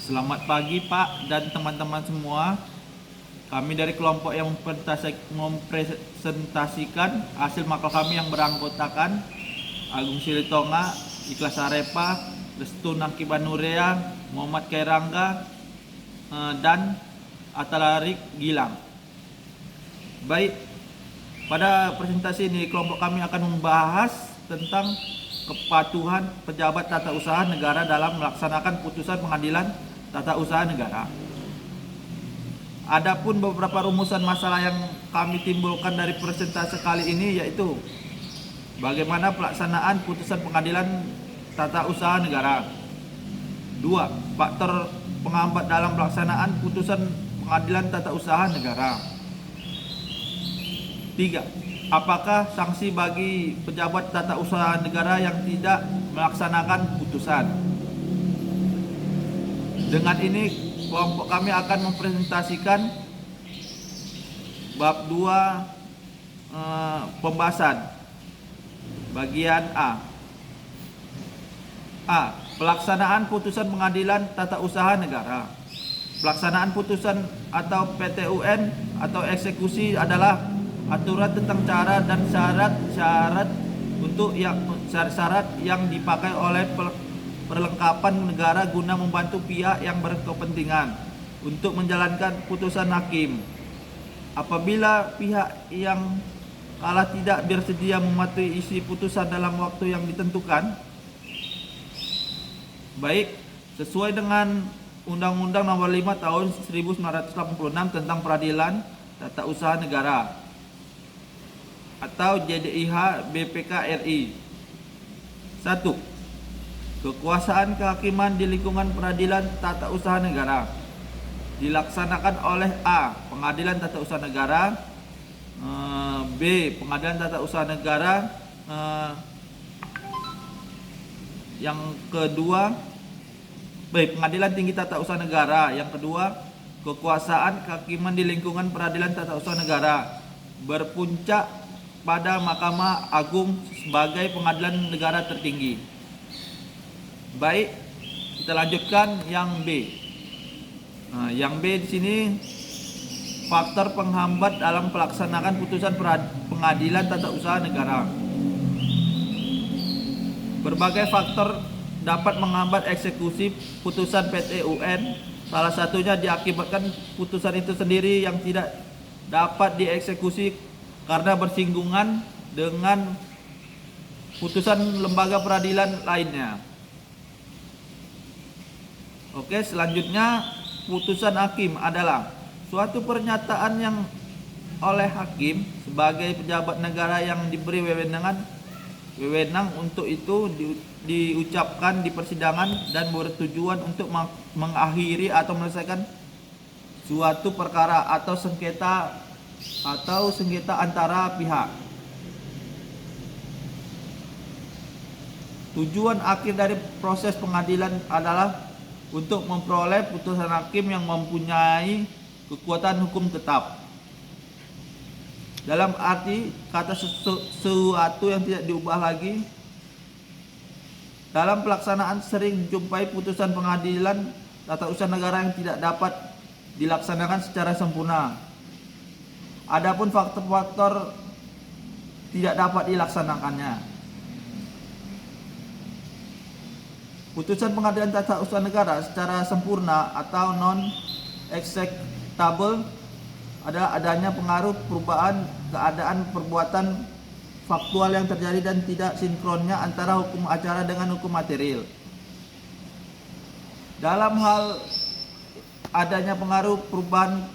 Selamat pagi Pak dan teman-teman semua. Kami dari kelompok yang mempresentasikan hasil makal kami yang beranggotakan Agung Silitonga, Ikhlas Arepa, Restu Nangkibanurea, Muhammad Kairangga, dan Atalarik Gilang. Baik, pada presentasi ini kelompok kami akan membahas tentang kepatuhan pejabat tata usaha negara dalam melaksanakan putusan pengadilan tata usaha negara. Adapun beberapa rumusan masalah yang kami timbulkan dari presentasi kali ini yaitu bagaimana pelaksanaan putusan pengadilan tata usaha negara. 2. Faktor penghambat dalam pelaksanaan putusan pengadilan tata usaha negara. 3. Apakah sanksi bagi pejabat tata usaha negara yang tidak melaksanakan putusan? Dengan ini kelompok kami akan mempresentasikan bab 2 pembahasan bagian A. Pelaksanaan putusan pengadilan tata usaha negara. Pelaksanaan putusan atau PTUN atau eksekusi adalah aturan tentang cara dan syarat yang dipakai oleh perlengkapan negara guna membantu pihak yang berkepentingan untuk menjalankan putusan hakim. Apabila pihak yang kalah tidak bersedia mematuhi isi putusan dalam waktu yang ditentukan, baik sesuai dengan Undang-Undang Nomor 5 Tahun 1986 tentang Peradilan Tata Usaha Negara atau JDIH BPK RI. 1. Kekuasaan kehakiman di lingkungan peradilan tata usaha negara dilaksanakan oleh A. Pengadilan Tata Usaha Negara, B. Pengadilan Tata Usaha Negara, yang kedua Pengadilan Tinggi Tata Usaha Negara. Yang kedua, kekuasaan kehakiman di lingkungan peradilan tata usaha negara berpuncak pada Mahkamah Agung sebagai pengadilan negara tertinggi. Baik, kita lanjutkan yang B. Yang B di sini faktor penghambat dalam pelaksanaan putusan pengadilan tata usaha negara. Berbagai faktor dapat menghambat eksekusi putusan PTUN. Salah satunya diakibatkan putusan itu sendiri yang tidak dapat dieksekusi karena bersinggungan dengan putusan lembaga peradilan lainnya. Oke, selanjutnya putusan hakim adalah suatu pernyataan yang oleh hakim sebagai pejabat negara yang diberi wewenang untuk itu diucapkan di persidangan dan bertujuan untuk mengakhiri atau menyelesaikan suatu perkara atau sengketa antara pihak. Tujuan akhir dari proses pengadilan adalah untuk memperoleh putusan hakim yang mempunyai kekuatan hukum tetap. Dalam arti kata sesuatu yang tidak diubah lagi. Dalam pelaksanaan sering dijumpai putusan pengadilan tata usaha negara yang tidak dapat dilaksanakan secara sempurna. Adapun faktor-faktor tidak dapat dilaksanakannya. Putusan pengadilan tata usaha negara secara sempurna atau non-executable adalah adanya pengaruh perubahan keadaan perbuatan faktual yang terjadi dan tidak sinkronnya antara hukum acara dengan hukum material. Dalam hal adanya pengaruh perubahan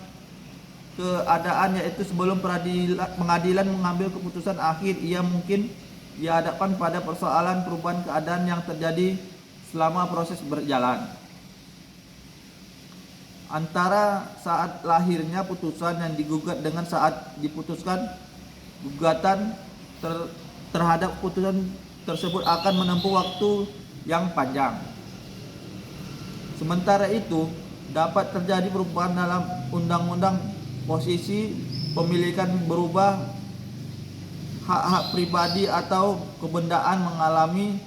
keadaan yaitu sebelum pengadilan mengambil keputusan akhir, ia mungkin dihadapkan pada persoalan perubahan keadaan yang terjadi selama proses berjalan. Antara saat lahirnya putusan yang digugat dengan saat diputuskan, gugatan terhadap putusan tersebut akan menempuh waktu yang panjang. Sementara itu, dapat terjadi perubahan dalam undang-undang, posisi pemilikan berubah, hak-hak pribadi atau kebendaan mengalami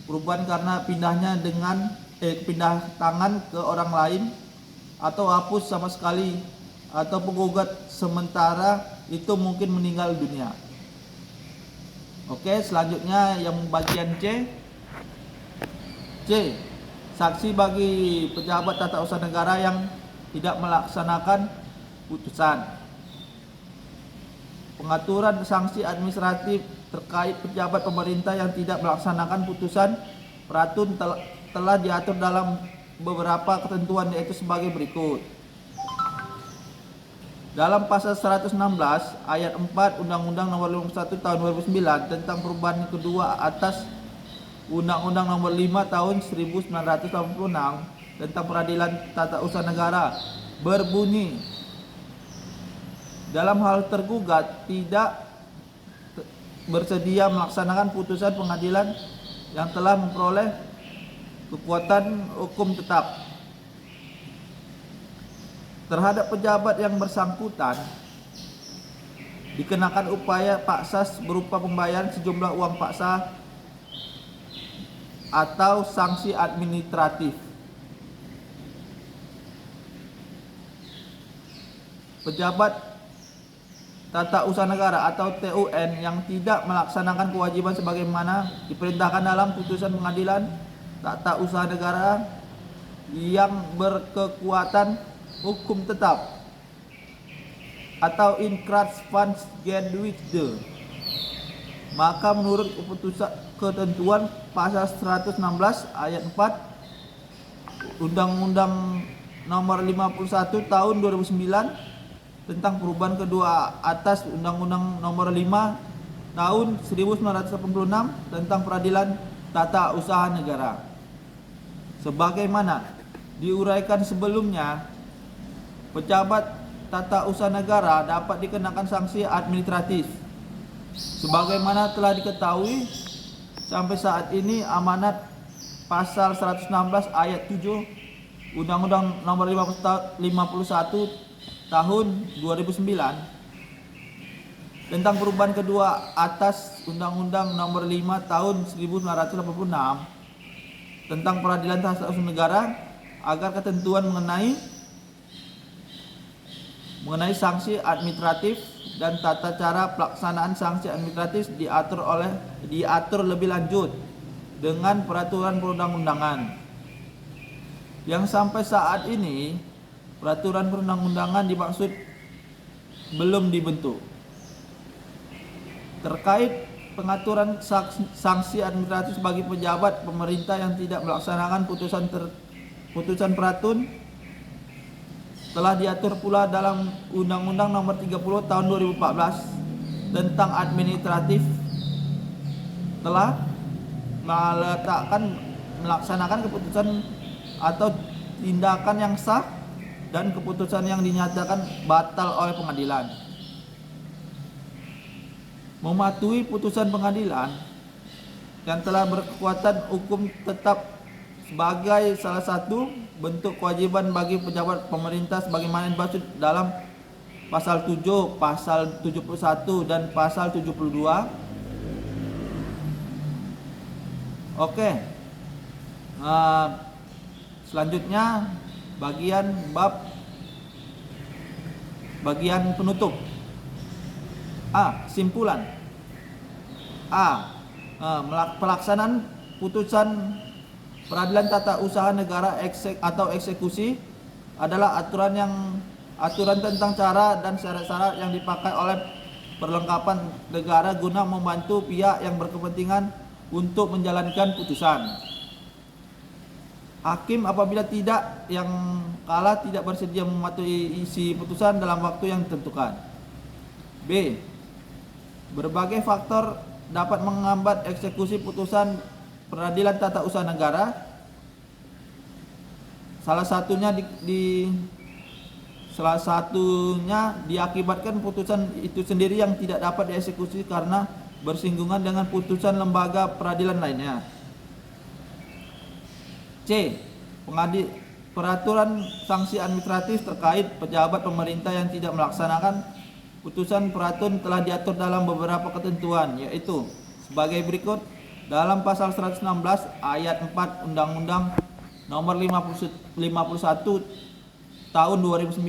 perubahan karena pindahnya dengan pindah tangan ke orang lain atau hapus sama sekali, atau penggugat sementara itu mungkin meninggal dunia. Oke, selanjutnya yang bagian C. Saksi bagi pejabat tata usaha negara yang tidak melaksanakan putusan. Pengaturan sanksi administratif terkait pejabat pemerintah yang tidak melaksanakan putusan Peratun telah diatur dalam beberapa ketentuan, yaitu sebagai berikut. Dalam pasal 116 ayat 4 Undang-Undang Nomor 51 Tahun 2009 tentang perubahan kedua atas Undang-Undang Nomor 5 Tahun 1986 tentang Peradilan Tata Usaha Negara berbunyi, dalam hal tergugat tidak bersedia melaksanakan putusan pengadilan yang telah memperoleh kekuatan hukum tetap terhadap pejabat yang bersangkutan, dikenakan upaya paksa berupa pembayaran sejumlah uang paksa atau sanksi administratif. Pejabat tata usaha negara atau TUN yang tidak melaksanakan kewajiban sebagaimana diperintahkan dalam putusan pengadilan tata usaha negara yang berkekuatan hukum tetap atau Inkraftsvaardighede, maka menurut ketentuan pasal 116 ayat 4 Undang-Undang Nomor 51 Tahun 2009 tentang perubahan kedua atas Undang-Undang Nomor 5 Tahun 1986 tentang Peradilan Tata Usaha Negara. Sebagaimana diuraikan sebelumnya, pejabat tata usaha negara dapat dikenakan sanksi administratif. Sebagaimana telah diketahui, sampai saat ini amanat pasal 116 ayat 7 Undang-Undang Nomor 51 Tahun 2009 tentang perubahan kedua atas Undang-Undang Nomor 5 Tahun 1986 tentang Peradilan Tata Usaha Negara agar ketentuan mengenai sanksi administratif dan tata cara pelaksanaan sanksi administratif diatur lebih lanjut dengan peraturan perundang-undangan. Yang sampai saat ini peraturan perundang-undangan dimaksud belum dibentuk. Terkait pengaturan sanksi administratif bagi pejabat pemerintah yang tidak melaksanakan putusan Peratun telah diatur pula dalam Undang-Undang Nomor 30 Tahun 2014 tentang administratif, telah melaksanakan keputusan atau tindakan yang sah dan keputusan yang dinyatakan batal oleh pengadilan. Mematuhi putusan pengadilan yang telah berkekuatan hukum tetap sebagai salah satu bentuk kewajiban bagi pejabat pemerintah sebagaimana dimaksud dalam pasal 7, pasal 71 dan pasal 72. Oke. Selanjutnya bagian penutup. Simpulan. Pelaksanaan putusan Peradilan Tata Usaha Negara atau eksekusi adalah aturan tentang cara dan syarat-syarat yang dipakai oleh perlengkapan negara guna membantu pihak yang berkepentingan untuk menjalankan putusan. Hakim apabila yang kalah tidak bersedia mematuhi isi putusan dalam waktu yang ditentukan. B. Berbagai faktor dapat menghambat eksekusi putusan Peradilan Tata Usaha Negara. Salah satunya diakibatkan putusan itu sendiri yang tidak dapat dieksekusi karena bersinggungan dengan putusan lembaga peradilan lainnya. C. Peraturan sanksi administratif terkait pejabat pemerintah yang tidak melaksanakan putusan Peratun telah diatur dalam beberapa ketentuan, yaitu sebagai berikut. Dalam pasal 116 ayat 4 Undang-Undang nomor 51 tahun 2009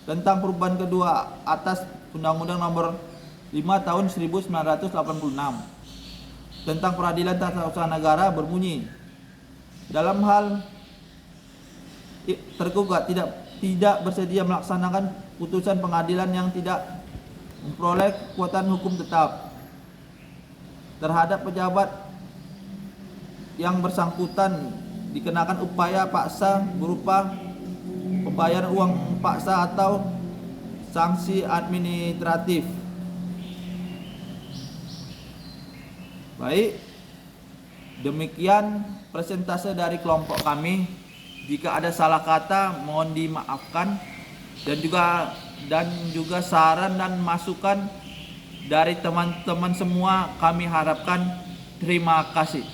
tentang perubahan kedua atas Undang-Undang nomor 5 tahun 1986 tentang peradilan tata usaha negara berbunyi, dalam hal tergugat tidak bersedia melaksanakan putusan pengadilan yang tidak memperoleh kekuatan hukum tetap terhadap pejabat yang bersangkutan, dikenakan upaya paksa berupa pembayaran uang paksa atau sanksi administratif. Baik, demikian presentase dari kelompok kami. Jika ada salah kata mohon dimaafkan, dan juga saran dan masukan dari teman-teman semua kami harapkan. Terima kasih.